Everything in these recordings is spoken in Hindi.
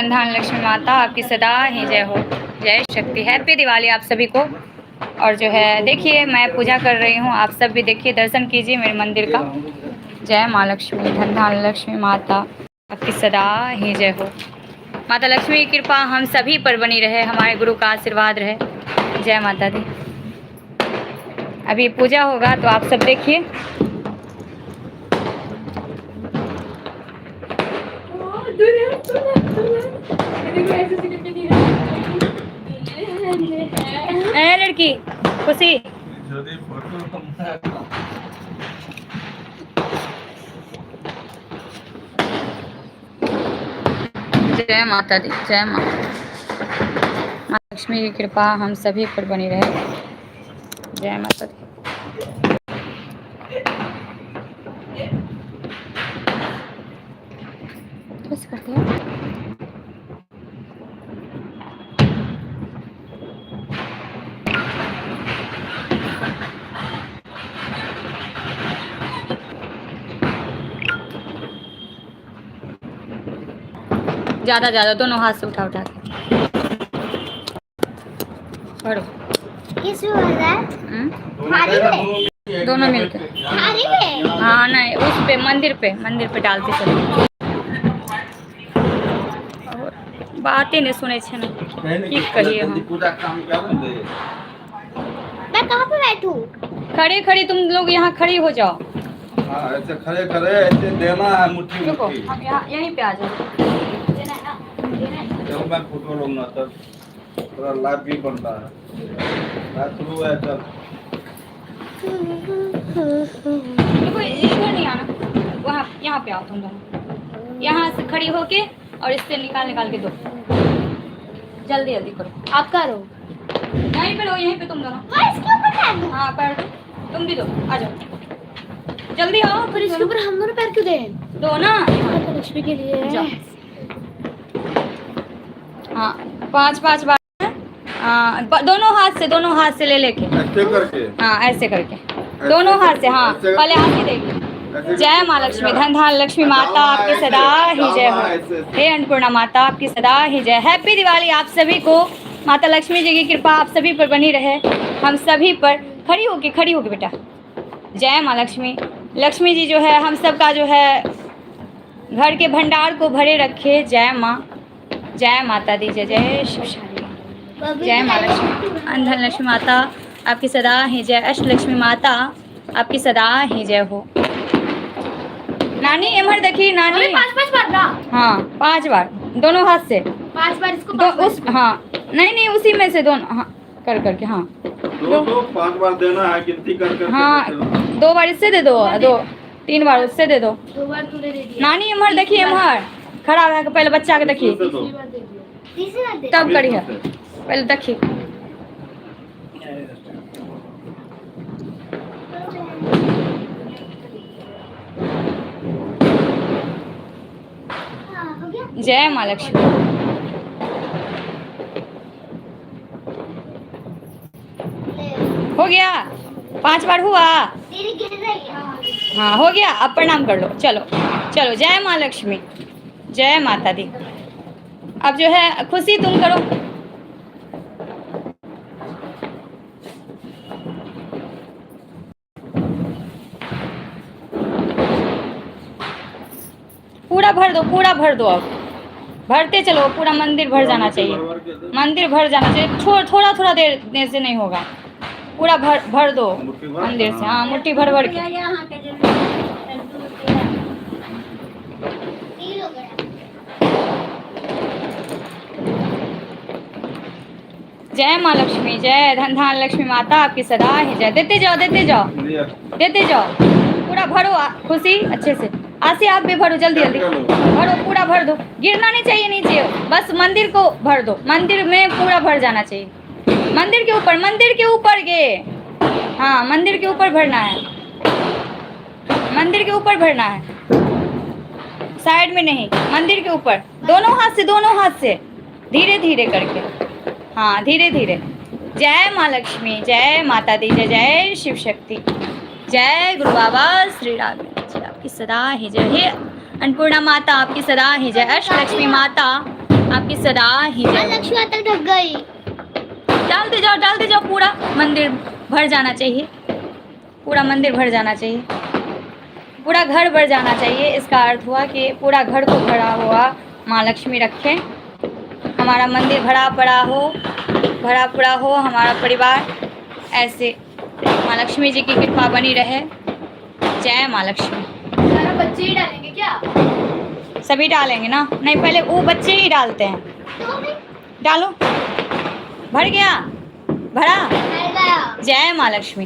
धन धन लक्ष्मी माता आपकी सदा ही जय हो। जय शक्ति। हैप्पी दिवाली आप सभी को। और जो है देखिए मैं पूजा कर रही हूँ, आप सब भी देखिए, दर्शन कीजिए मेरे मंदिर का। जय माँ लक्ष्मी, धन धन लक्ष्मी माता आपकी सदा ही जय हो। माता लक्ष्मी की कृपा हम सभी पर बनी रहे, हमारे गुरु का आशीर्वाद रहे। जय माता दी। अभी पूजा होगा तो आप सब देखिए। लड़की खुशी जय माता दी। जय माँ लक्ष्मी की कृपा हम सभी पर बनी रहे। जय माता दी। बस करते हैं। ज़्यादा ज़्यादा दोनों हाथ से उठा उठा के पढ़ो। किस दोनों मिलकर। हाँ नहीं, उस पे मंदिर पे डालते चलो। बातें नहीं सुने छे ना की कहिए हम। मैं कहाँ पे बैठूं? खड़े खड़े तुम लोग यहाँ खड़ी हो जाओ। हाँ ऐसे खड़े खड़े ऐसे देना है मुट्ठी मुट्ठी। हम यहाँ यहीं पे आ जाओ। जब मैं फोटो लूंगा तब थोड़ा लाइव भी बनता है। लाइव शुरू है तब। देखो इधर नहीं आना, वहाँ यहाँ पे आओ तुम दोनों। यहाँ से खड़ी होके और इससे निकाल के दो। जल्दी जल्दी करो। आप करो। यहीं पे लो, यहीं पे तुम दोनों। मैं इसके ऊपर डाल दूं। हाँ पैर दो, तुम भी दो, आ जाओ जल्दी आओ। पर इसके ऊपर हम दोनों पैर क्यों दें? दो ना, माता लक्ष्मी के लिए। जाओ। हाँ 5-5 बार दोनों हाथ से ले लेके। ऐसे करके। हाँ ऐसे करके दोनों हाथ से। हाँ पहले हाथ ही देखिए। जय माँ लक्ष्मी, धन धन लक्ष्मी माता आपकी सदा ही जय हो। हे अन्नपूर्णा माता आपकी सदा ही जय। हैप्पी दिवाली आप सभी को। माता लक्ष्मी जी की कृपा आप सभी पर बनी रहे, हम सभी पर। खड़ी होके बेटा। जय माँ लक्ष्मी। लक्ष्मी जी जो है हम सब का जो है घर के भंडार को भरे रखे। जय माँ, जय माता दी। जय जय शिवशाली। जय माँ लक्ष्मी, धन लक्ष्मी माता आपकी सदा ही जय। अष्ट लक्ष्मी माता आपकी सदा ही जय हो। नानी एमर देखिए नानी। 5 बार ना। हाँ 5 बार दोनों हाथ से। 5 बार इसको दो उस हाँ नहीं उसी में से दोनों। हाँ करके। हाँ दो 5 बार देना है गिनती कर। हाँ 2 बार इससे दे दो, 3 बार उससे दे दो। 2 बार तूने दे दिया। नानी एमर देखिए, एमर खड़ा है पहले बच्चा के देखिए तीसरी बार दे। तब करिए, पहले देखिए। हो गया। जय माँ लक्ष्मी। हो गया 5 बार हुआ। तेरी गिर रही है। हाँ हो गया, अब प्रणाम कर लो। चलो चलो। जय माँ लक्ष्मी, जय माता दी। अब जो है खुशी तुम करो। पूरा भर दो। अब भरते चलो, पूरा मंदिर भर जाना चाहिए। मंदिर भर जाना चाहिए। थोड़ा देर से नहीं होगा। पूरा भर दो मंदिर से। हाँ मुट्ठी भर के। जय माँ लक्ष्मी, जय धन धन लक्ष्मी माता आपकी सदा ही जय। देते जाओ। पूरा भरो खुशी अच्छे से। आसे आप भी भरो, जल्दी भरो, पूरा भर दो। गिरना नहीं चाहिए नीचे, बस मंदिर को भर दो। मंदिर में पूरा भर जाना चाहिए। मंदिर के ऊपर गे। हाँ मंदिर के ऊपर भरना है। मंदिर के ऊपर भरना है, साइड में नहीं, मंदिर के ऊपर। दोनों हाथ से धीरे धीरे करके। हाँ धीरे धीरे। जय माँ लक्ष्मी, जय माता दी। जय जय शिव शक्ति। जय गुरु बाबा श्री राम जी आपकी सदा ही जय। हे अन्नपूर्णा माता आपकी सदा ही जय। अष्ट लक्ष्मी माता आपकी सदा ही जय हो। लक्ष्मी माता ढक गई। डालते जाओ, पूरा मंदिर भर जाना चाहिए, पूरा मंदिर भर जाना चाहिए, पूरा घर भर जाना चाहिए। इसका अर्थ हुआ कि पूरा घर को भरा हुआ माँ लक्ष्मी रखें, हमारा मंदिर भरा पड़ा हो हमारा परिवार, ऐसे माँ लक्ष्मी जी की कृपा बनी रहे। जय माँ लक्ष्मी। सारा बच्चे ही डालेंगे क्या? सभी डालेंगे ना? नहीं, पहले वो बच्चे ही डालते हैं। तो भी डालो, भर गया, भरा। नहीं गया। जय माँ लक्ष्मी।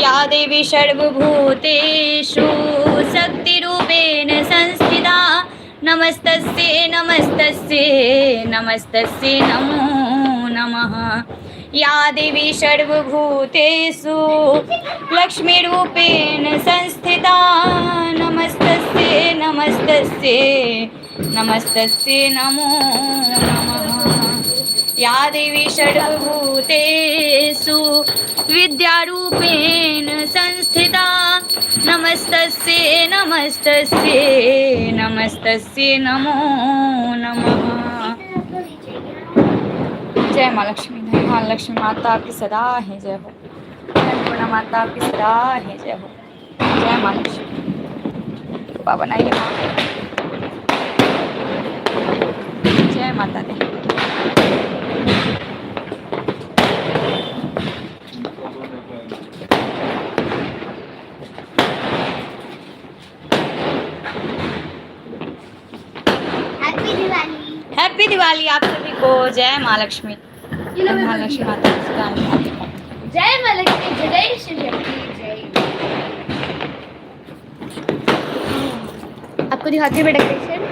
या देवी सर्वभूतेषु शक्तिरूपेण संस्थिता नमस्तस्यै नमो नमः। या देवी सर्वभूतेषु लक्ष्मीरूपेण संस्थिता नमस्तस्यै नमो नमः। या देवी सर्वभूतेषु विद्यारूपेण संस्थिता नमस्तस्यै नमो नमः। जय माँ लक्ष्मी। धन्य लक्ष्मी माता आपकी सदा है जय हो। अन्नपूर्णा माता आपकी सदा है जय हो। जय माँ लक्ष्मी। कृपा बनाइए माँ। जय माता दी। हैप्पी दिवाली। हैप्पी दिवाली आप सभी को। जय माँ लक्ष्मी। माँ लक्ष्मी माता की सदा है। जय माँ लक्ष्मी। जय श्री जय। आपको दिखाती हूँ डेकोरेशन।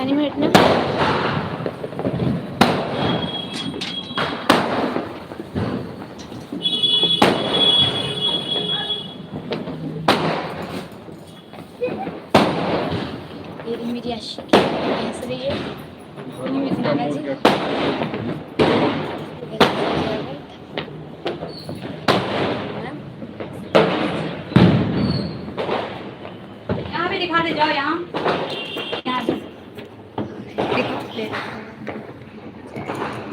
एनिमेट ना। ये मेरी आशिक हंस रही है। मेरी नाना जी। यहाँ भी दिखा दे जाओ, यहाँ भी दिखा दे।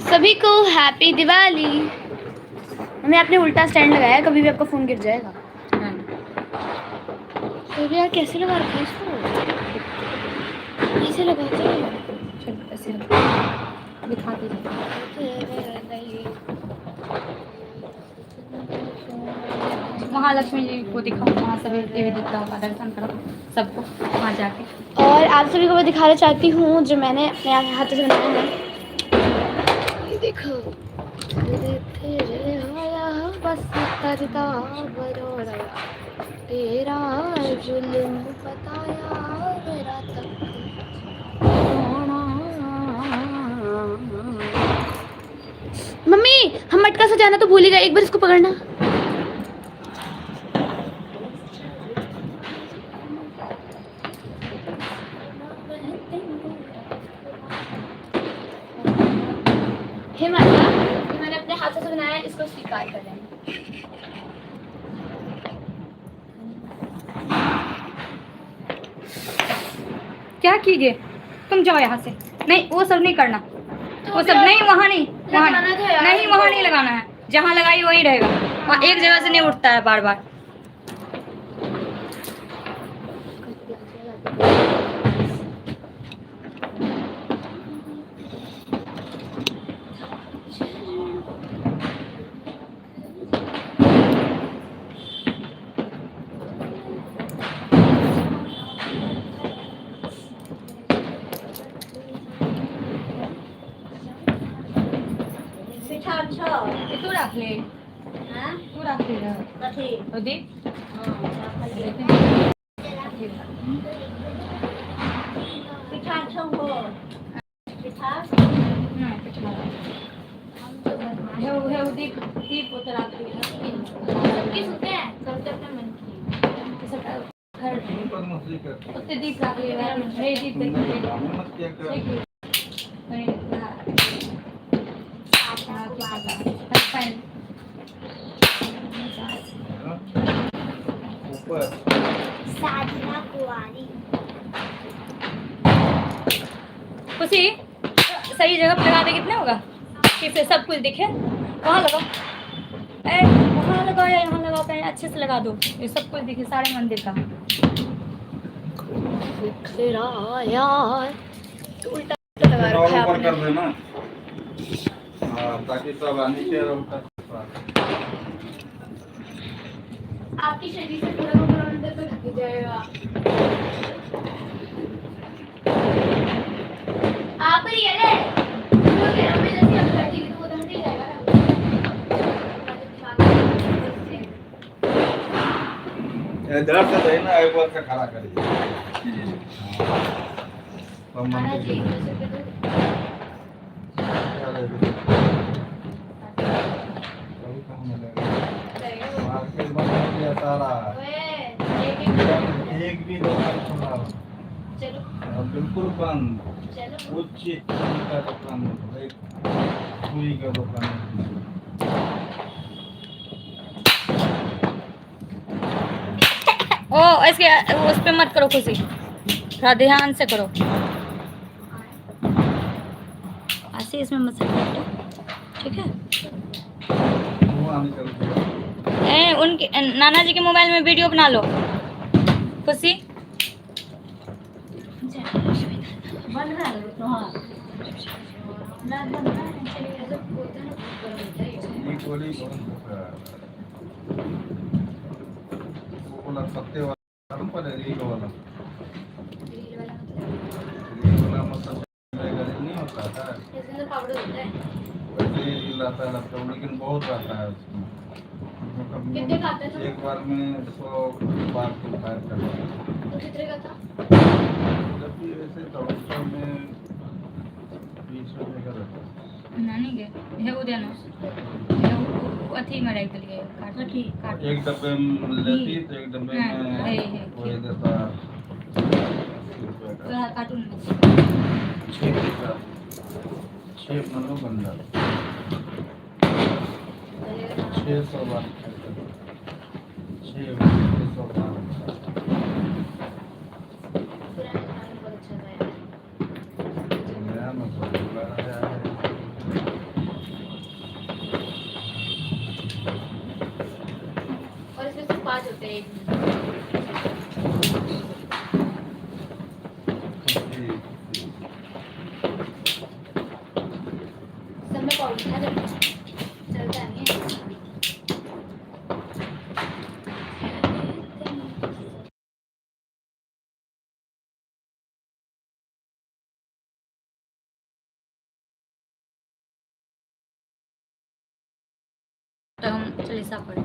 सभी को हैप्पी दिवाली। मैंने आपने उल्टा स्टैंड लगाया है, कभी भी आपका फोन गिर जाएगा। तो यार कैसे लगा रखा है इसको? कैसे लगाते हैं? चलो ऐसे दिखा दे। महालक्ष्मी जी को दिखाओ, वहाँ सभी देवी देवताओं का दर्शन करो सबको वहाँ जाके। और आप सभी को मैं दिखाना चाहती हूँ जो मैंने अपने हाथों से बनाया है। ये देखो। बस करता बरोड़ा तेरा जुल्म बताया मेरा तक। मम्मी हम मटका सजाना तो भूल ही गए, एक बार इसको पकड़ना। हे माता, ये मैंने अपने हाथों से बनाया है, इसको स्वीकार कर लेना। क्या कीजिए, तुम जाओ यहाँ से। नहीं, वो सब नहीं करना, वो सब नहीं, वहाँ नहीं, वहाँ लगाना था यार। नहीं, वहाँ नहीं लगाना है। जहाँ लगाई वहीं रहेगा, वहाँ एक जगह से नहीं उठता है बार बार। तू रख ले, तू रख ले। तो देख करते उत्ते दीप लागले हे दीप देखिए मत क्या कर ऊपर साधना कुंवारी खुशी सही जगह पे लगा दे कितने होगा किससे सब कुछ दिखे वहाँ लगाओ वहाँ लगाओ या यहाँ लगाओ कहीं अच्छे से लगा दो ये सब कुछ दिखे सारे मंदिर का यार तो उल्टा लगा और रखा है ऊपर आपने कर देना हाँ ताकि सब नीचे रहो आपकी शरीर से पूरा कमरा अंदर तक ढक जाएगा आप ही है रे तो फिर हमें जैसे हम बैठेंगे तो वो उधर नहीं जाएगा इधर से देना एक बार से खड़ा कर दिया खाना चाहिए वैसे पे तो मार्केट बंद हो गया सारा एक भी दुकान खुला चलो अब बिल्कुल बंद चलो कुछ चीज का दुकान नहीं सुई का दुकान नहीं ओ इसके उस पे मत करो खुशी थोड़ा ध्यान से करो ऐसे इसमें मत काटो ठीक है वो आने चल गया उनके नाना जी के मोबाइल में वीडियो बना लो खुशी बन रहा है तो हाँ ना बन रहा है चलिए ऐसे बोलते हैं ना ये कोली कौन सा वो वाला पत्ते वाला हम पर रील वाला मतलब नहीं होता है इसमें तो पाउडर होता है वैसे ही लाता है लेकिन बहुत आता है उसमें कितने का आता है एक बार में 100 बार को फायर कर तो कितने का था जब भी ऐसे डॉक्टर में 20 रुपए का रहता है नानी के हे उदय ना हे अथी में रख दिए काट काट एक डब्बे में लेती तो एक डब्बे हाँ, में है। वो देता 80 रुपए का कार्टून में 6 मनो बंडल 600 बार 600 बार नया मसाला आया है और इसमें सिर्फ 5 होते हैं एक में सब में पाउडर था जब चलता नहीं है तो हम चालीसा पढ़े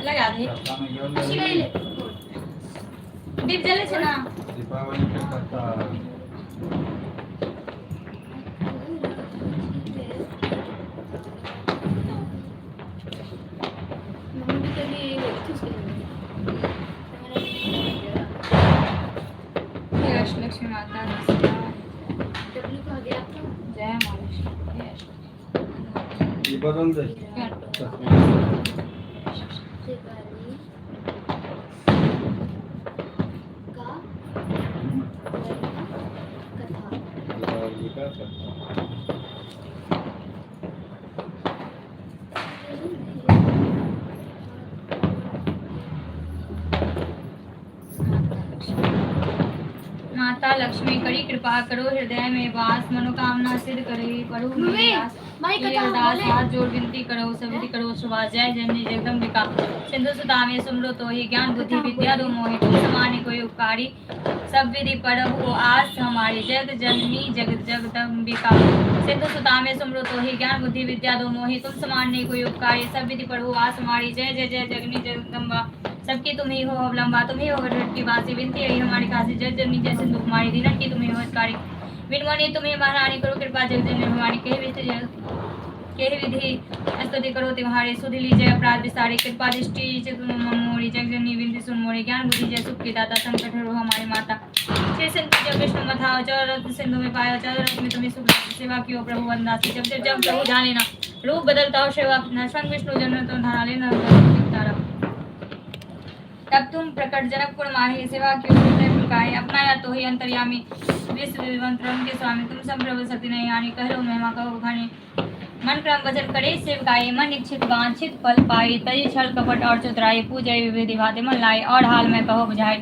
लगा दे दीप जले छे ना दीपावली के करता मम्मी के लिए ये थी उसके लिए जय लक्ष्मी माता डब्ल्यू को आ गया आपका जय माता ये बदल दे दिवाली का कथा दीपावली का करता माता लक्ष्मी करी कृपा करो हृदय में वास मनोकामना सिद्ध करे प्रभु मम्मी, मेरी आस माई ये कथा अरदास बोले। हाथ जोड़ विनती करो सविधि करो सुभा जय जननी जगदम्बिका सिंधु सुधा में सुमरो तो ही ज्ञान बुद्धि विद्या दो मोहि तुम समाने कोई उपकारी सब विधि पढ़ो आस हमारी जग जननी जगदम्बिका सिंधु सुधा में सुमरो तो ही ज्ञान बुद्धि विद्या दो मोहि तुम समाने कोई उपकारी सब विधि पढ़ो आस हमारी जय जय जय जगनी जगदम्बा सबकी तुम ही हो अवलंबा तुम ही हो की वासी विनती है हमारी काशी जय जननी जय सिंधु कुमारी दीना की तुम ही हो हितकारी विनमणि तुम्हें महारानी करो कृपा जग जननी हमारी कहे विनती जय के विधि स्तुति करो तुम्हारे सुध लीजिए अपराध विसारी कृपा दृष्टि मोरी जगजनी विनती सुन मोरी ज्ञान बुद्धि जय सुख की दाता संकट हरो हमारी माता श्री सिंधु जब विष्णु मथा चौरथ सिंधु में पाया चौरथ में तुम्हें सुख सेवा की हो प्रभु वंदासी जब जब जब प्रभु जाने ना रूप बदलता हो सेवा संग विष्णु जन्म तो धारा लेना तारा तब तुम प्रकट जनकपुर माही सेवा की हृदय फुलकाए अपनाया तो ही अंतर्यामी विश्व विवंतरम के स्वामी तुम संप्रभु सती नहीं आनी कह लो महिमा कहो बखाने मन क्रम वचन करे सेव गाये मन इच्छित वांछित फल पाए तय छल कपट और चतुराई पूजय विविधि भाते मन लाए और हाल में कहो बुझाए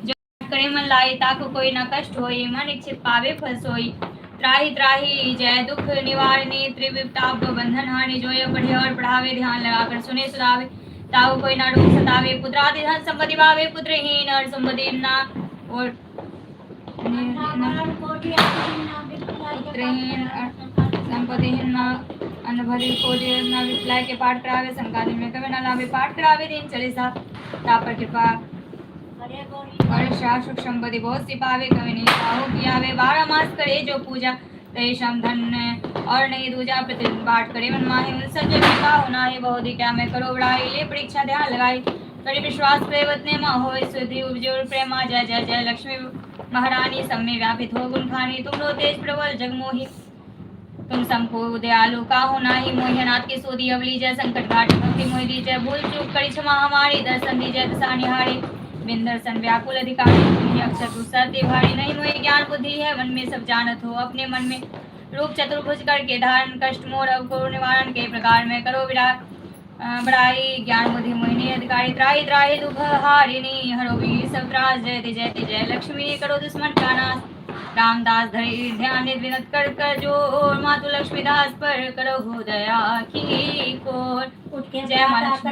जो करे मन लाए ताको कोई न कष्ट होई मन इच्छित पावे फल सोई त्राही त्राही जय दुख निवारणी त्रिविपताप बंधन हानि जोय पढ़े और पढ़ावे ध्यान लगाकर सुने सुनावे ताऊ कोई ना रोग सतावे पुत्रादि धन संपत्ति पावे पुत्रहीन और संपत्ति ना और पुत्रहीन संपत्तिहीन ना अनभरी को ना विप्लाय के पाठ करावे संकादि में कभी ना लावे पाठ करावे दिन चले सा तापर कृपा और शाश्वत संपत्ति बहुत सी पावे कभी नहीं पाओ कियावे 12 मास करे जो पूजा तेषाम धन और नहीं दूजा प्रतिदिन पाठ करे मन माहे उन सज्जन का होना है बहुत ही क्या मैं करो बड़ाई ले परीक्षा ध्यान लगाई कड़ी विश्वास प्रेवत ने माँ हो सुधि उपजोर प्रेमा जय जय जय लक्ष्मी महारानी सब में व्यापित हो गुण खानी तुम लो तेज प्रबल जगमोही तुम सबको दयालु का होना ही मोहनाथ की सोदी अवली जय संकट घाट भक्ति मोहिदी जय भूल चूक कड़ी क्षमा हमारी दर्शन दी जय दशानिहारी बिंदर्शन व्याकुल अधिकारी तुम्ही अक्षर सत्य भारी नहीं मोहि ज्ञान बुद्धि है मन में सब जानत हो अपने मन में रूप चतुर्भुज करके धारण कष्ट मोर अवगुण निवारण के प्रकार में करो विराट बड़ाई ज्ञान बुद्धि मोहिनी अधिकारी त्राही त्राही दुख हारिणी हरो भी सब त्रास जयति जयति जय लक्ष्मी करो दुश्मन का नाश रामदास धरी ध्यान विनत कर जो मातु लक्ष्मीदास पर करो हो दया की कोर जय मां लक्ष्मी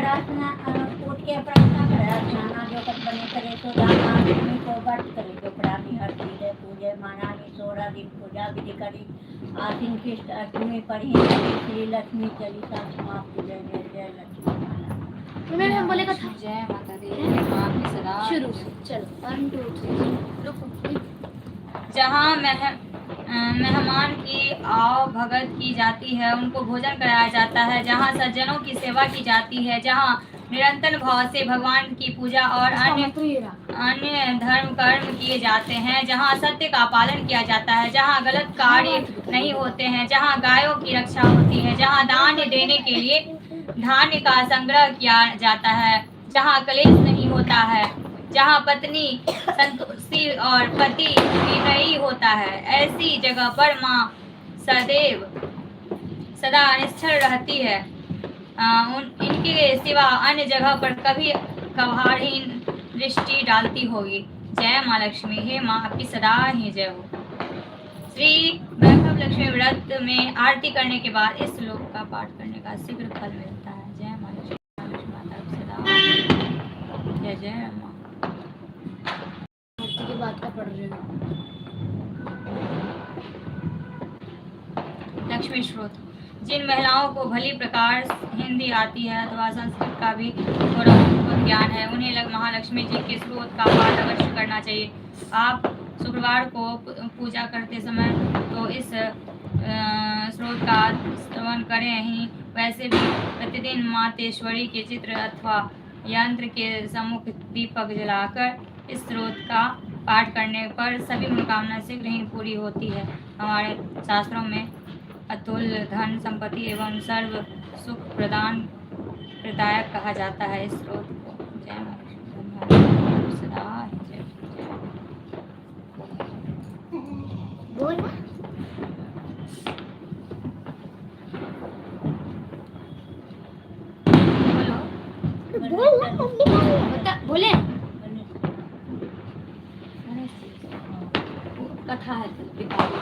उठ के प्रार्थना करे जो कत बने करे तो दाना भूमि को व्रत करे तो प्राणी हर चीज पूजे मानानी 16 दिन पूजा विधि करी आसिन कृष्ण अष्टमी पढ़ी श्री लक्ष्मी चालीसा समाप्त जय जय जय लक्ष्मी मैंने हम बोलेगा था जय माता दी मां की सदा शुरू से चलो 1 2 3 रुको जहाँ मेहमान की आव भगत की जाती है उनको भोजन कराया जाता है जहाँ सज्जनों की सेवा की जाती है जहाँ निरंतर भाव से भगवान की पूजा और अन्य धर्म कर्म किए जाते हैं जहाँ सत्य का पालन किया जाता है जहाँ गलत कार्य नहीं होते हैं जहाँ गायों की रक्षा होती है जहाँ दान देने के लिए धान्य का संग्रह किया जाता है जहाँ कलेश नहीं होता है जहाँ पत्नी संतुष्टि और पति विनयी होता है ऐसी जगह पर माँ सदैव सदा निश्चल रहती है इनके सिवा अन्य जगह पर कभी कभारहीन दृष्टि डालती होगी। जय माँ लक्ष्मी, हे माँ आपकी सदा ही जय हो। श्री वैभव लक्ष्मी व्रत में आरती करने के बाद इस श्लोक का पाठ करने का शीघ्र फल मिलता है। जय माँ लक्ष्मी, माता की सदा जय जय माँ। आरती की बात का पढ़ रही हूँ। लक्ष्मी स्रोत, जिन महिलाओं को भली प्रकार हिंदी आती है अथवा संस्कृत का भी थोड़ा बहुत ज्ञान है उन्हें महालक्ष्मी जी के स्रोत का पाठ अवश्य करना चाहिए। आप शुक्रवार को पूजा करते समय तो इस स्रोत का श्रवण करें ही। वैसे भी प्रतिदिन मातेश्वरी के चित्र अथवा यंत्र के सम्मुख दीपक जलाकर इस स्रोत का पाठ करने पर सभी मनोकामना शीघ्र ही पूरी होती है। हमारे शास्त्रों में अतुल्य धन संपत्ति एवं सर्व सुख प्रदान प्रदायक कहा जाता है इस स्रोत को। जय माता सदा जय। बोले कथा है दीपावली,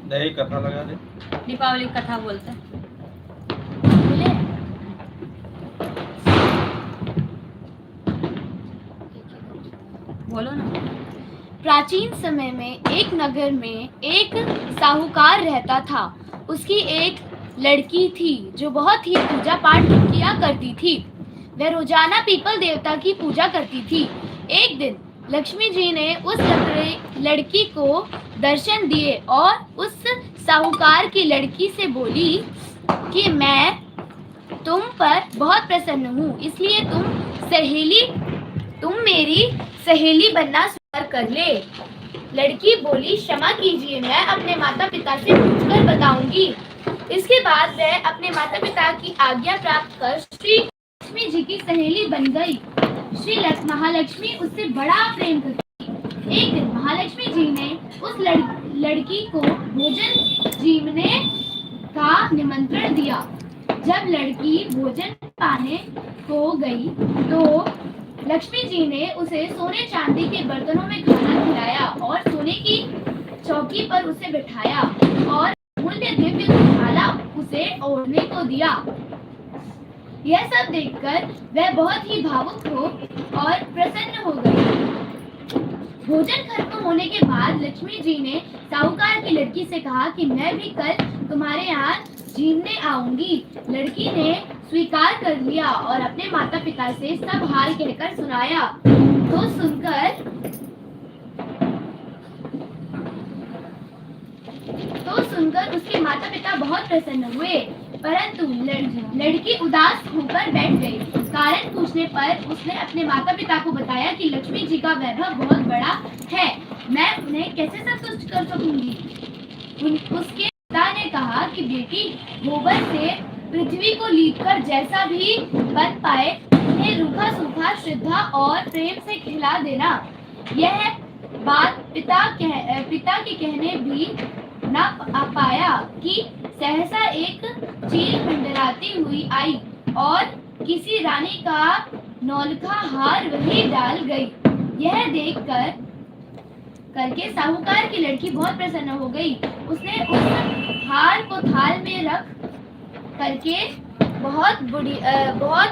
दही कथा लगा दे। दीपावली कथा बोलते हैं। बोले बोलो ना। प्राचीन समय में एक नगर में एक साहूकार रहता था। उसकी एक लड़की थी जो बहुत ही पूजा पाठ किया करती थी। वह रोजाना पीपल देवता की पूजा करती थी। एक दिन लक्ष्मी जी ने उस लड़की को दर्शन दिए और उस साहूकार की लड़की से बोली, कि मैं तुम पर बहुत प्रसन्न हूँ, इसलिए तुम मेरी सहेली बनना स्वीकार कर ले। लड़की बोली, क्षमा कीजिए, मैं अपने माता पिता से पूछकर बताऊंगी। इसके बाद वह अपने माता पिता की आज्ञा प्राप्त कर श्री लक्ष्मी जी की सहेली बन गई। श्री महालक्ष्मी उससे बड़ा प्रेम करती। एक दिन महालक्ष्मी जी ने उस लड़की को भोजन जीवने का निमंत्रण दिया। जब लड़की भोजन पाने को गई तो लक्ष्मी जी ने उसे सोने चांदी के बर्तनों में खाना खिलाया और सोने की चौकी पर उसे बिठाया और अमूल्य दिव्य दुशाला उसे ओढ़ने को दिया। यह सब देखकर वह बहुत ही भावुक हो और प्रसन्न हो गई। भोजन खत्म होने के बाद लक्ष्मी जी ने साहूकार की लड़की से कहा कि मैं भी कल तुम्हारे यहाँ जीवने आऊंगी। लड़की ने स्वीकार कर लिया और अपने माता पिता से सब हाल कहकर सुनाया। तो सुनकर उसके माता पिता बहुत प्रसन्न हुए, परंतु लड़की उदास होकर बैठ गई। कारण पूछने पर उसने अपने माता पिता को बताया कि लक्ष्मी जी का वैभव बहुत बड़ा है, मैं उन्हें कैसे संतुष्ट कर सकूंगी। उसके पिता ने कहा कि बेटी, गोबर से पृथ्वी को लीपकर जैसा भी बन पाए उन्हें रूखा सूखा श्रद्धा और प्रेम से खिला देना। यह बात पिता के कहने भी न पाया कि सहसा एक चील मंडराती हुई आई और किसी रानी का नौलखा हार वही डाल गई। यह देख करके साहूकार की लड़की बहुत प्रसन्न हो गई। उसने उस हार को थाल में रख करके बहुत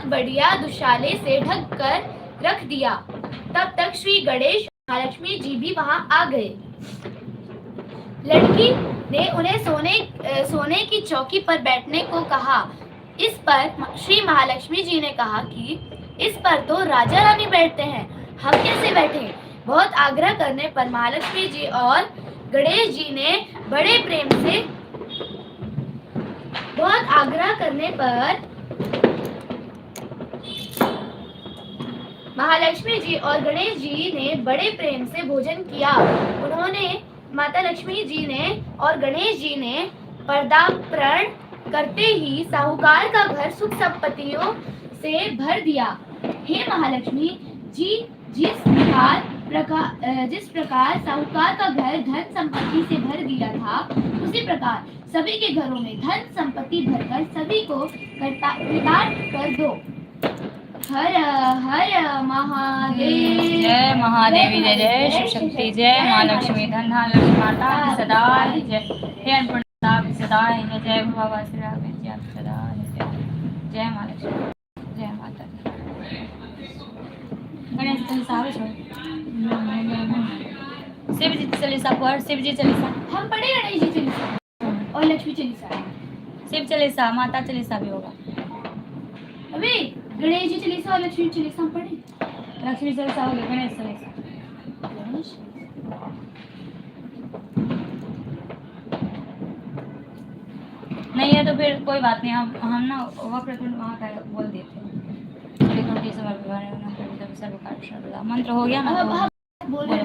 बढ़िया दुशाले से ढक कर रख दिया। तब तक श्री गणेश महालक्ष्मी जी भी वहां आ गए। लड़की ने उन्हें सोने की चौकी पर बैठने को कहा। इस पर श्री महालक्ष्मी जी ने कहा कि इस पर तो राजा रानी बैठते हैं, हम कैसे बैठे। बहुत आग्रह करने पर महालक्ष्मी जी और गणेश जी ने बड़े प्रेम से महालक्ष्मी जी और गणेश जी ने बड़े प्रेम से भोजन किया। उन्होंने माता लक्ष्मी जी ने और गणेश जी ने पदार्पण करते ही साहूकार का घर सुख संपत्तियों से भर दिया। हे महालक्ष्मी जी, जिस प्रकार साहूकार का घर धन संपत्ति से भर दिया था, उसी प्रकार सभी के घरों में धन संपत्ति भरकर सभी को कृतार्थ कर दो। हर हर महादेव। जय महादेवी, जय जय शिव शक्ति, जय महालक्ष्मी, धन धान लक्ष्मी माता की सदा जय। हे अन्नपूर्णा की सदा जय। जय बाबा श्री राम जी की सदा जय। जय महालक्ष्मी, जय माता दी। गणेश चालीसा शिव जी चालीसा पढ़, शिव जी चालीसा हम पढ़े गणेश जी चालीसा और लक्ष्मी चालीसा। शिव चालीसा, माता चालीसा भी होगा। अबे गणेश जी चालीसा और लक्ष्मी चालीसा हम पढ़े। लक्ष्मी चालीसा होगी, गणेश चालीसा। नहीं है तो फिर कोई बात नहीं, हम ना वक्रतुंड वहाँ का बोल देते हैं। मंत्र हो गया ना, तो बोले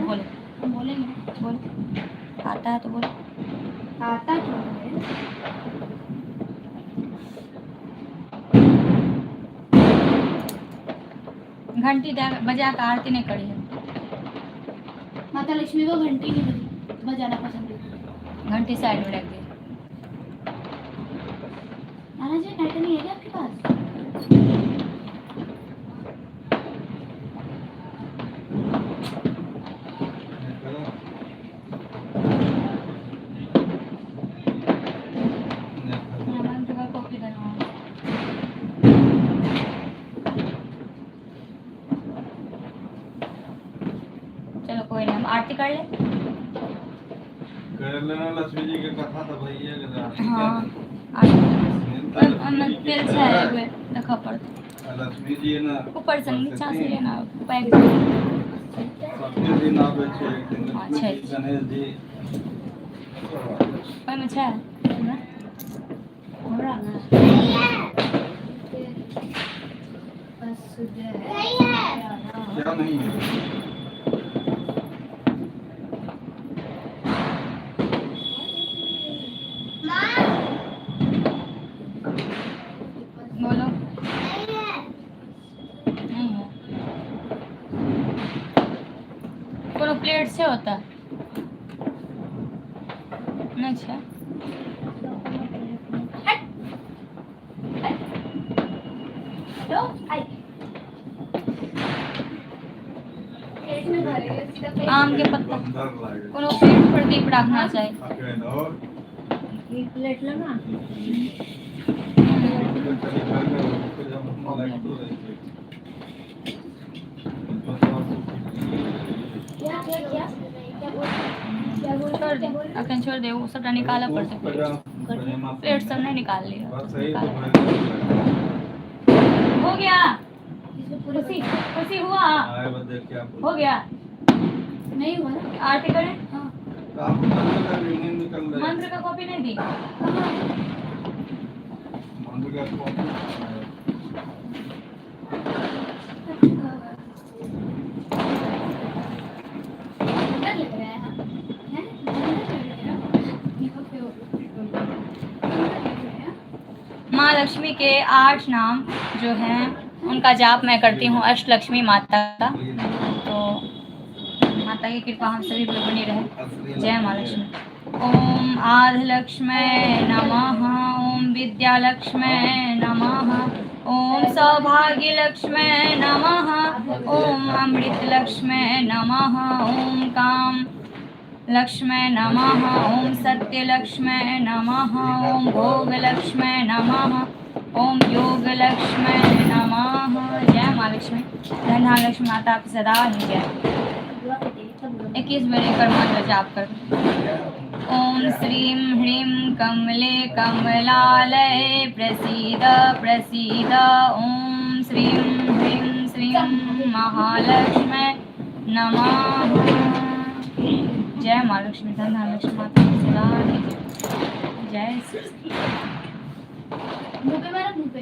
आता है तो बोले। आता क्यों है? घंटी बजा कर आरती नहीं करी है। माता लक्ष्मी को घंटी नहीं बजाना पसंद है। घंटी साइड में रख दी। नाना जी नाइट नहीं है क्या आपके पास? चलो कोई नहीं, हम आरती कर ले। कर लेना, लक्ष्मी जी की कथा तो भैया के। हाँ तेल से रखा पड़ता। लक्ष्मी जी ना ऊपर से नीचा से लेना पैक। सबके दिन आवे छे, एक दिन लक्ष्मी जी, गणेश जी। में छै थोड़ा ना क्या नहीं है? बोलो। नहीं है। कोनो प्लेट से होता है? नहीं है। हेलो आई पेट में भरे हैं, सीधा पेट आम के पत्ता अंदर लागे कोनो प्लेट पर दीप रखना चाहिए। आके ना एक प्लेट लगा क्या क्या क्या क्या बोल छोड़ दे, अखन छोड़ दे, वो सबटा निकाला पड़ते। प्लेट सब नहीं निकाल लिया। हो गया। खुशी खुशी हुआ। हो गया। नहीं हुआ ना आरती करें। हाँ मंत्र का कॉपी नहीं दी। सुंदर लग रहा है हाँ हैं? सुंदर लग रहा है ना? देखो क्यों सुंदर लग रहा है। माँ लक्ष्मी के 8 नाम जो हैं उनका जाप मैं करती हूँ, अष्टलक्ष्मी माता का। तो माता की कृपा हम सभी पर बनी रहे। जय माँ लक्ष्मी। ओम आदिलक्ष्मै नमः। ओम विद्यालक्ष्मै नमः। ओम सौभाग्यलक्ष्मै नमः। ओम अमृतलक्ष्मै नमः। ओम काम लक्ष्मै नमः। ओम सत्यलक्ष्मै नमः। ओम भोगलक्ष्मै नमः। ओम योगलक्ष्मै नमः। जय माँ लक्ष्मी। धन लक्ष्मी माता आपकी सदा ही जय। 21 बार एक मंत्र जाप कर। ओम श्रीं ह्रीं कमले कमलालय प्रसीद प्रसीद। ओम श्रीं ह्रीं श्रीं महालक्ष्मै नमः। जय माँ लक्ष्मी। धन लक्ष्मी माता की सदा ही जय। जय श्री मुंह पे मारा मुंह पे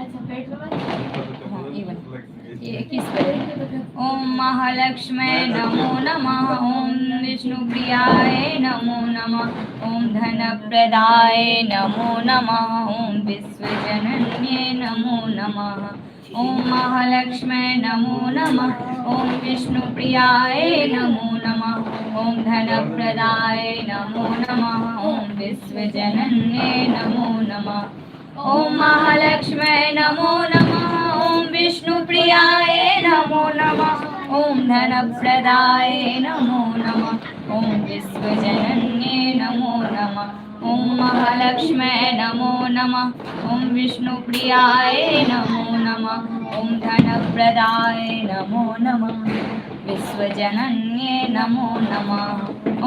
अच्छा पेट में मारा ये 21 बार। ओम महालक्ष्मै नमो नमः। ओम विष्णुप्रियाय नमो नमः। ओम धनप्रदाय नमो नमः। ओम विश्वजनन्ये नमो नमः। ओम महालक्ष्मै नमो नमः। ओम विष्णुप्रियाय नमो नमः। ओम धनप्रदाय नमो नमः। ओम विश्वजनन्ये नमो नमः। ओम महालक्ष्मै नमो नमः। ओम विष्णुप्रियाय नमो नमः। ओम धनप्रदाय नमो नमः। ओम विश्वजनन्ये नमो नमः। ओम महालक्ष्मै नमो नमः। ओम विष्णुप्रियाय नमो नमः। ओम धनप्रदाय नमो नमः। विश्वजनन्ये नमो नमः।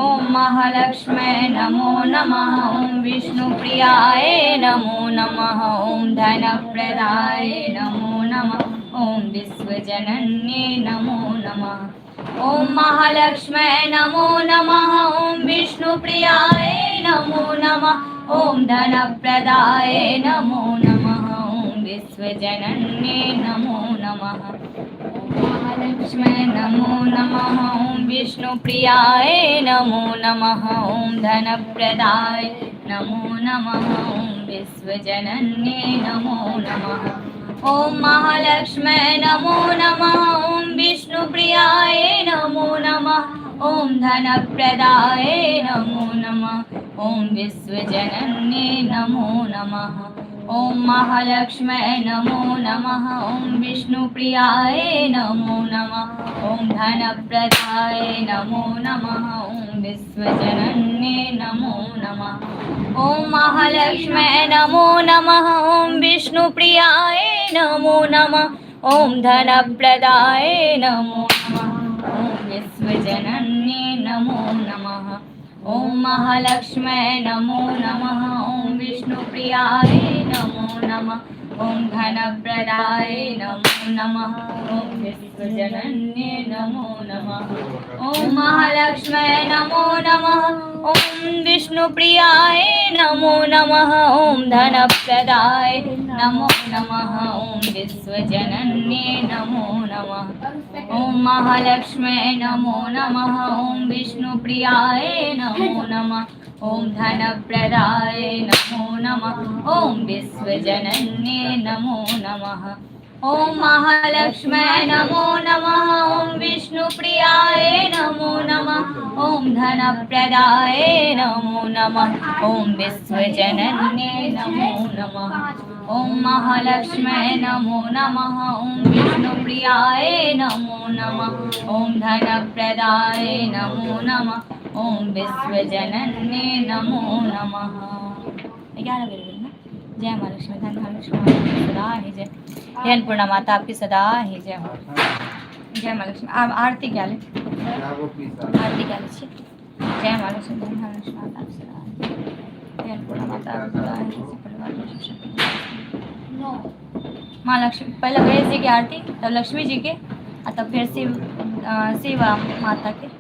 ओम महालक्ष्मै नमो नमः। ओम विष्णुप्रियाय नमो नमः। ओम धनप्रदाय नमो नमः। ओम विश्वजनन्ये नमो नमः। ओम महालक्ष्मै नमो नमः। ओम विष्णुप्रियाय नमो नमः। ओम धनप्रदाय नमो नमः। ओम विश्वजनन्ये नमो नमः। महालक्ष्मै नमो नमः। ओम विष्णुप्रियाय नमो नमः। ओम धनप्रदाय नमो नमः। ओम विश्वजनन्ये नमो नमः। ओम महालक्ष्मै नमो नमः। ओम विष्णुप्रियाय नमो नमः। ओम धनप्रदाय नमो नमः। ओम विश्वजनन्ये नमो नमः। ओम महालक्ष्मै नमो नमः। ओम विष्णुप्रियाय नमो नमः। ओम धनप्रदाय नमो नमः। ओम विश्वजनन्ये नमो नमः। ओम महालक्ष्मै नमो नमः। ओम विष्णुप्रियाय नमो नमः। ओम धनप्रदाय नमो नमः। ओम विश्वजनन्ये नमो नमः। ओम महालक्ष्मै नमो नमः। ओम विष्णुप्रियाय नमो नमः। ओम धनप्रदाय नमो नमः। ओम विश्वजनन्ये नमो नमः। ओम महालक्ष्म्यै नमो नमः। ओम विष्णुप्रियाय नमो नमः। ओम धनप्रदाय नमो नमः। ओम विश्वजनन्ये नमो नमः। ओम महालक्ष्म्यै नमो नमः। ओम विष्णुप्रियाय नमो नमः। ओम धनप्रदाय नमो नमः। ओम विश्वजनन्ये नमो नमः। ओम महालक्ष्म्यै नमो नमः। ओम विष्णुप्रियाय नमो नमः। ओम धनप्रदाय नमो नमः। ओम विश्वजनन्ये नमो नमः। ओम महालक्ष्म्यै नमो नमः। ओम विष्णुप्रियाय नमो नमः। ओम धनप्रदाय नमो नमः। ओम विश्वजनन्ये नमो नमः। 11 बेर बोलना। जय माँ लक्ष्मी, धन महालक्ष्मी आपकी सदा ही जय। हे अन्नपूर्णा माता आपकी सदा ही जय हो। जय माँ लक्ष्मी। आप आरती क्या ले? आरती क्या लीजिए? जय माँ लक्ष्मी, धन महालक्ष्मी माता आपकी सदा ही जय। हे अन्नपूर्णा माता आपकी सदा ही जय। परिवार में सुख शांति। नो। माँ लक्ष्मी, पहले गणेश जी की आरती, तब लक्ष्मी जी के, और तब फिर शिव माता के।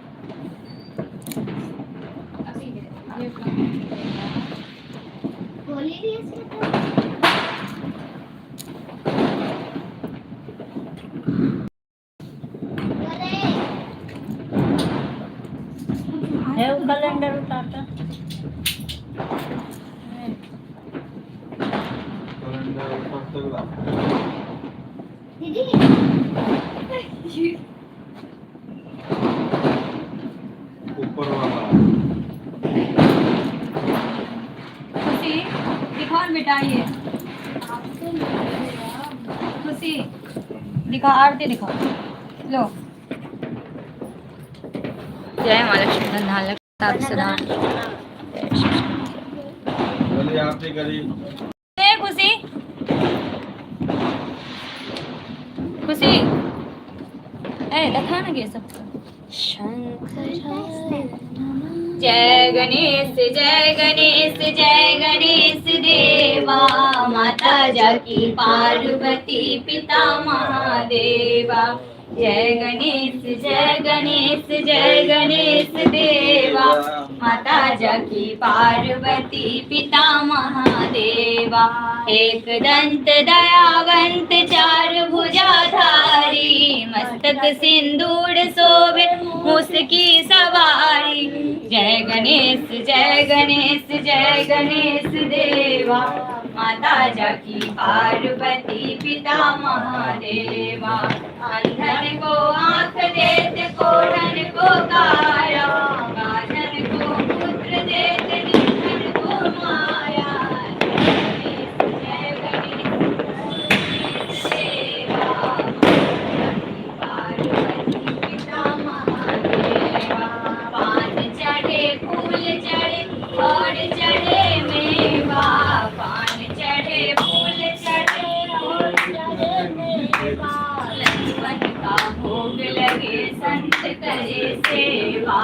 होली भी ऐसे है वो कैलेंडर उतारता दीदी ऊपर वाला खुशी दिखाओ बेटा, ये खुशी दिखा, आरती दिखाओ लो। जय माँ लक्ष्मी, धन लक्ष्मी आप सदा। चलिए आरती करी। खुशी खुशी ए दिखा ना ये सब। जय गणेश जय गणेश जय गणेश देवा, माता जाकी पार्वती पिता महादेवा। जय गणेश जय गणेश जय गणेश देवा, माता जाकी पार्वती पिता महादेवा। एक दंत दयावंत चार भुजाधारी, मस्तक सिंदूर शोभे मुसकी सवारी। जय गणेश जय गणेश जय गणेश देवा, माता जाकी पार्वती पिता महादेवा। अंधन को आँख देते, कोढ़न को काया, गाजन को पुत्र देते, निर्धन को माया। जय गणेश देवा, पार्वती पिता महादेवा। पान चढ़े फूल चढ़े और चढ़े मेवा, पान चढ़े फूल चढ़े और चढ़े मेवा। लक्ष्मण का भोग लगे संत करे सेवा।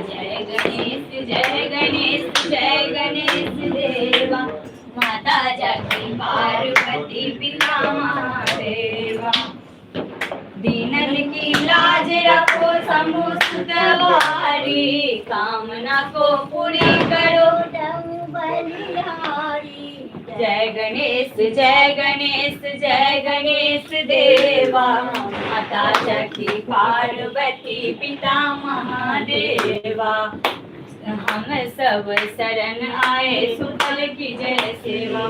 जय गणेश जय गणेश जय गणेश देवा, माता जाकी पार्वती पिता महादेवा। दीनन की लाज रखो शंभु सुतवारी, कामना को पूरी करो डमरू बलिहारी। जय गणेश जय गणेश जय गणेश देवा, माता जाकी पार्वती पिता महादेवा। हम सब शरण आए सुफल की जय सेवा।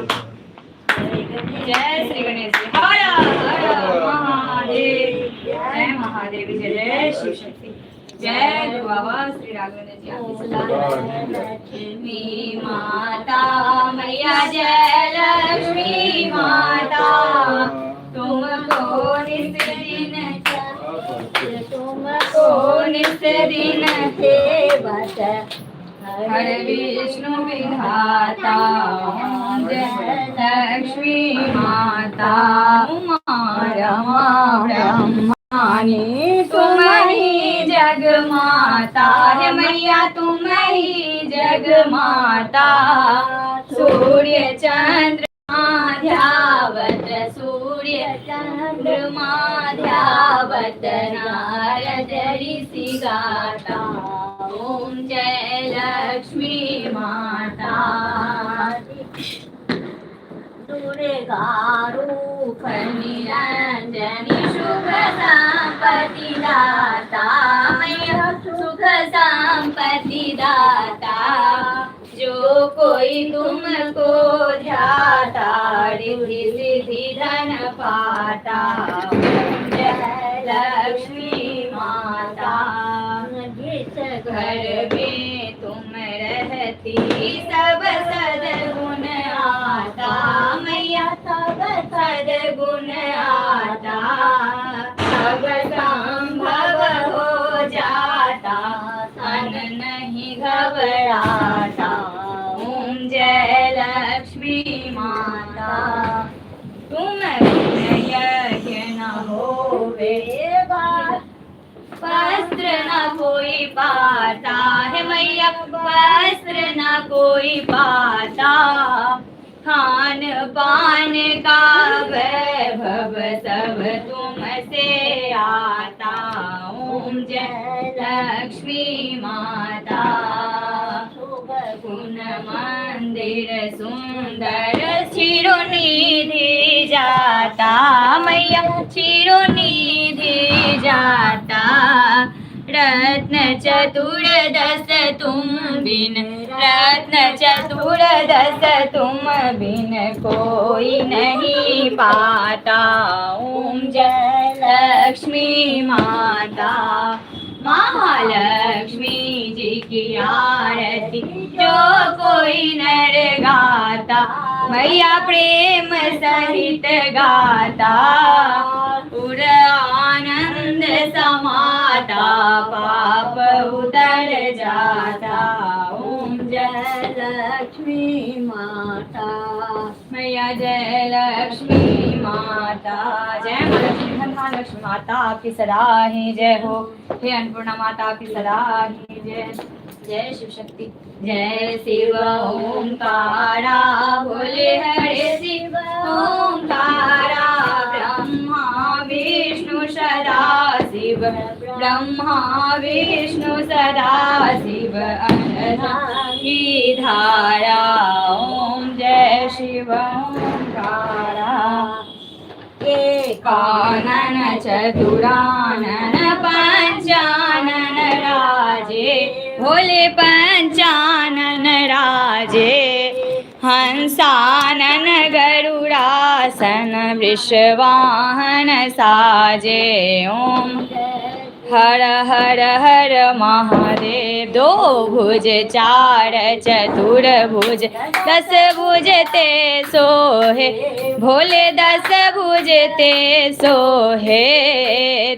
जय श्री गणेश जी। हर हर महादेव। जय महादेव जय जय शिव शक्ति। जय बाबा श्री राघवेंद्र जी आपकी सदा। लक्ष्मी माता मैया जय लक्ष्मी माता, तुमको नित दिन तुमको नित दिन सेवत हर विष्णु विधाता। जय लक्ष्मी माता उमा रमा ब्रह्मानी, तुम ही जग माता। है मैया तुम ही जग माता, सूर्य चंद्रमा ध्यावत सूर्य चंद्रमा ध्यावत नारद ऋषि गाता ओम जय लक्ष्मी माता दुर्गा रूप निरंजनी शुभ संपत्ति दाता मैया सुख संपत्ति दाता जो कोई तुमको ध्याता रिद्धि सिद्धि धन पाता ओम जय लक्ष्मी माता जिस घर में तुम रहती सब सद्गुण आता मैया सब सद्गुण आता सब संभव हो जाता तन नहीं घबराता ओम जय लक्ष्मी माता तुम यज्ञ न होवे वस्त्र न कोई पाता है मैया वस्त्र न कोई पाता खान पान का वैभव सब तुमसे आता ओम जय लक्ष्मी माता गुण मंदिर सुंदर चिरुनिधि जाता मैया चिरुनिधि जाता रत्न चतुर्दश तुम बिन रत्न चतुर्दश तुम बिन कोई नहीं पाता ओम जय लक्ष्मी माता महालक्ष्मी जी की आरती जो कोई नर गाता मैया प्रेम सहित गाता पुर आनंद समाता पाप उतर जाता ओम जय लक्ष्मी माता मैया जय लक्ष्मी माता जय महालक्ष्मी धनलक्ष्मी माता आपकी सदा ही जय हो हे अन्नपूर्णा माता आपकी सदा ही जय जय शिव शक्ति जय शिव ओंकारा बोले हरे शिव ओंकारा ब्रह्मा विष्णु सदा शिव ब्रह्मा विष्णु सदा शिव अनंती धारा ओम जय शिव ओंकारा एकानन चतुरानन पंचानन राजे भोले पंचानन राजे हंसानन गरुड़ासन वृषवाहन साजे ओम हर हर हर महादेव दो भुज चार चतुर्भुज दस भुज ते सोहे भोले दस भुज ते सोहे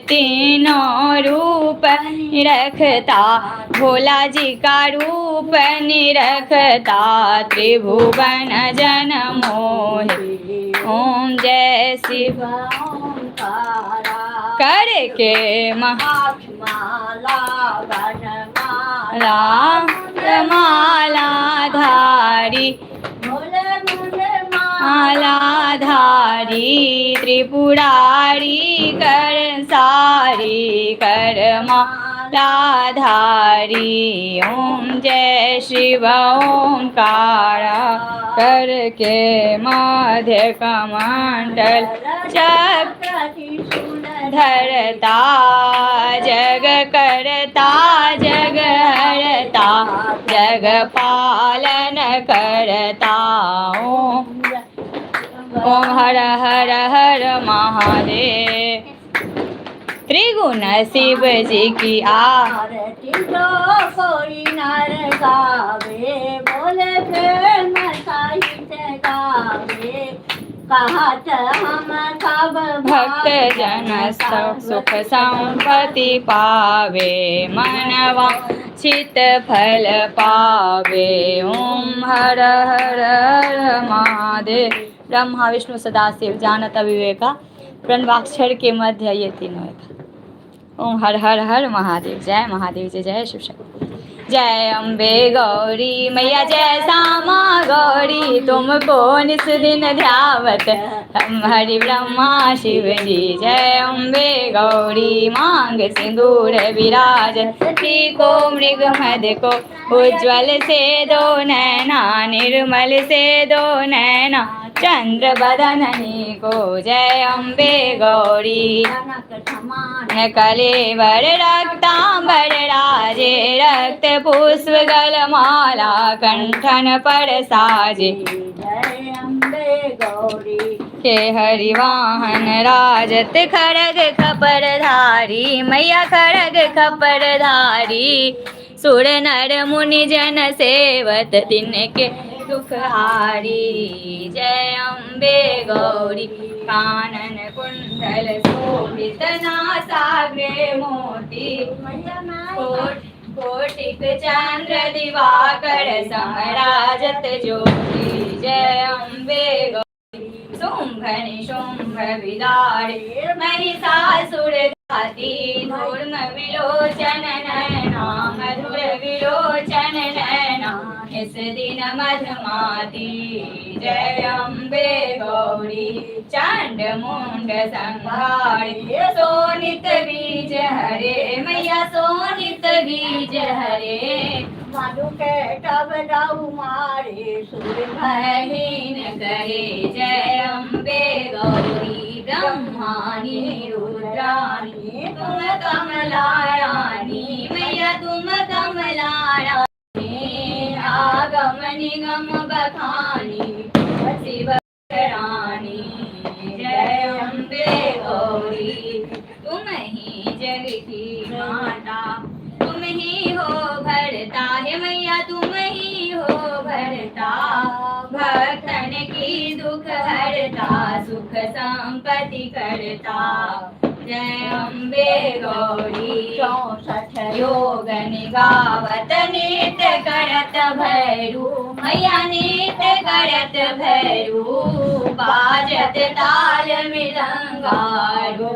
तीनों रूप निरखता भोला जी का रूप निरखता त्रिभुवन जन मोहे ओम जय शिव ओंकारा करके माला धारी माला धारी त्रिपुरारी कर सारी कर माला धारी ओम जय शिव ओंकारा करके मध्य कमंडल चक्र धरता जग करता जग हरता जग पालन करता ओम हर हर हर महादेव त्रिगुण शिव जी की आरती जो कोई नर गावे बोले प्रेम सहित गावे कहत हम सब भक्त जन सुख संपत्ति पावे मनवा चित फल पावे ओम हर हर हर महादेव ब्रह्मा विष्णु सदाशिव जानत विवेका प्रणवाक्षर के मध्य ये तीनों ओम हर हर हर महादेव जय शिव शक्ति जय अम्बे गौरी मैया जय श्यामा गौरी, तुमको निस दिन ध्यावत हम हरि ब्रह्मा शिव जी। जय अम्बे गौरी मांग सिंदूर विराज, को मृग मद को उज्ज्वल से दो नैना, निर्मल से दो नैना चंद्र बदननी को। जय अम्बे गौरी कनक समान कलेवर रक्तांबर राजे, रक्त पुष्प गलमाला कंठन पर साजे। जय अम्बे गौरी के हरिवाहन राजत खड़ग खपर धारी, मैया खड़ग खपर धारी। सुर नर मुनि जन सेवत तिनके दुख हारी। जय अम्बे गौरी कानन कुंडल शोभित नासाग्रे मोती, कोटिक चंद्र दिवाकर समराजत ज्योति। जय अम्बे गौरी शुंभ निशुंभ विदारे, महिषासुर घाती, धूर्म विलोचन नैना, मधुर विलोचन नैना इस दिन मधुमाती। जय अम्बे गौरी चंड मुंड संहारे, सोनित बीज हरे मैया सोनित बीज हरे। मधु के तब दाऊ मारे सूर्य भयहीन करे। जय अम्बे गौरी ब्रह्मानी रुद्राणी, तुम कमलारानी मैया तुम कमलारानी। आगम निगम बखानी शिव रानी। जय अम्बे गौरी तुम ही जग की माता, तुम ही हो भरता है मैया तुम ही हो भरता। भक्तन की दुख हरता, सुख संपत्ति करता। जय अम्बे गौरी 64 योग निगावत नित्य करत भैरू, मैया नित्य करत भैरू। बाजत ताल मृदंगा,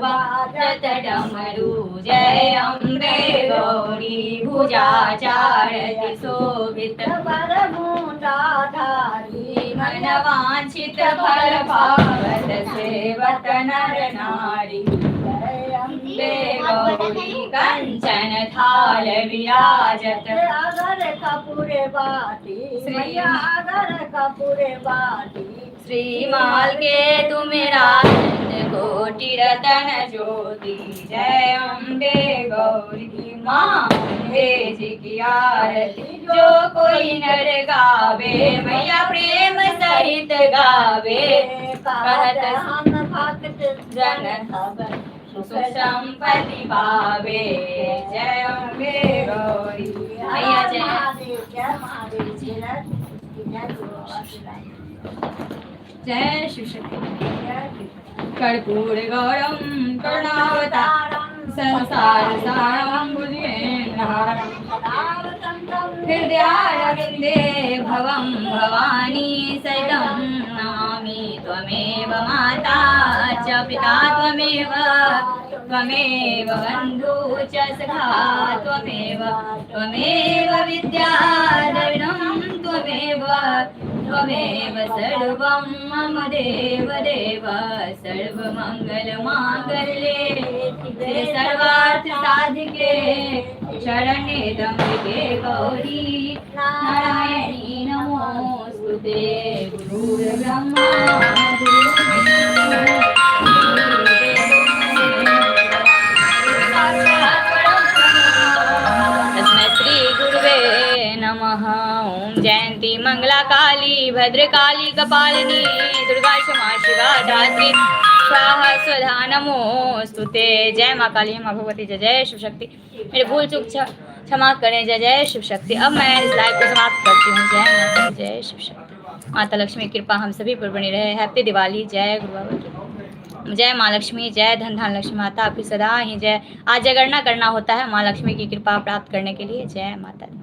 बाजत डमरू। जय अम्बे गौरी भुजाचारति शोभित, वर मुंडाधारी मन वांछित फल पावत सेवत नर नारी। जय अम्बे गौरी कंचन थाल विराजत, अगर कपूरे बाटी मैया अगर कपूरे बाटी। श्रीमाल के तुम राजन कोटि रतन ज्योति। जय अम्बे गौरी माँ भेज की आरती, जो कोई नर गावे मैया प्रेम सहित गावे। कहत हम भक्त जन सब सुख संपत्ति पावे। जय अम्बे गौरी मैया जय। जय महादेव जय गुरु। जय शिव शक्ति। कर्पूर गौरम करुणावतारम, संसार सारम भुजगेन्द्रहारम। हृदयारविन्दे भवं भवानी सहितं नमामि। त्वमेव माता च पिता त्वमेव, त्वमेव बन्धु च सखा त्वमेव, त्वमेव विद्या द्रविणं त्वमेव, त्वमेव सर्वं मम देव देव। सर्वमङ्गलमाङ्गल्ये शिवे सर्वार्थ साधिके, शरण्ये त्र्यम्बके गौरी नारायणी नमोस्तुते। गुरुर्ब्रह्मा गुरुर्विष्णु तस्मै श्री गुरुवे नमः। ओम जयंती मंगला काली भद्रकाली कपालिनी, दुर्गा क्षमा शिवा धात्री स्वाहा स्वधा नमोस्तुते। जय माँ काली माँ भगवती जय जय शिव शक्ति। मेरे भूल चूक क्षमा करें। जय जय शिव शक्ति। अब मैं इस लाइव को समाप्त करती हूँ। जय माता जय शिव शक्ति। माता लक्ष्मी की कृपा हम सभी पर बनी रहे। हैप्पी दिवाली। जय गुरु बाबा की जय। माँ लक्ष्मी जय। धन धान लक्ष्मी माता आपकी सदा ही जय। आज जागरणा करना होता है माँ लक्ष्मी की कृपा प्राप्त करने के लिए। जय माता दी।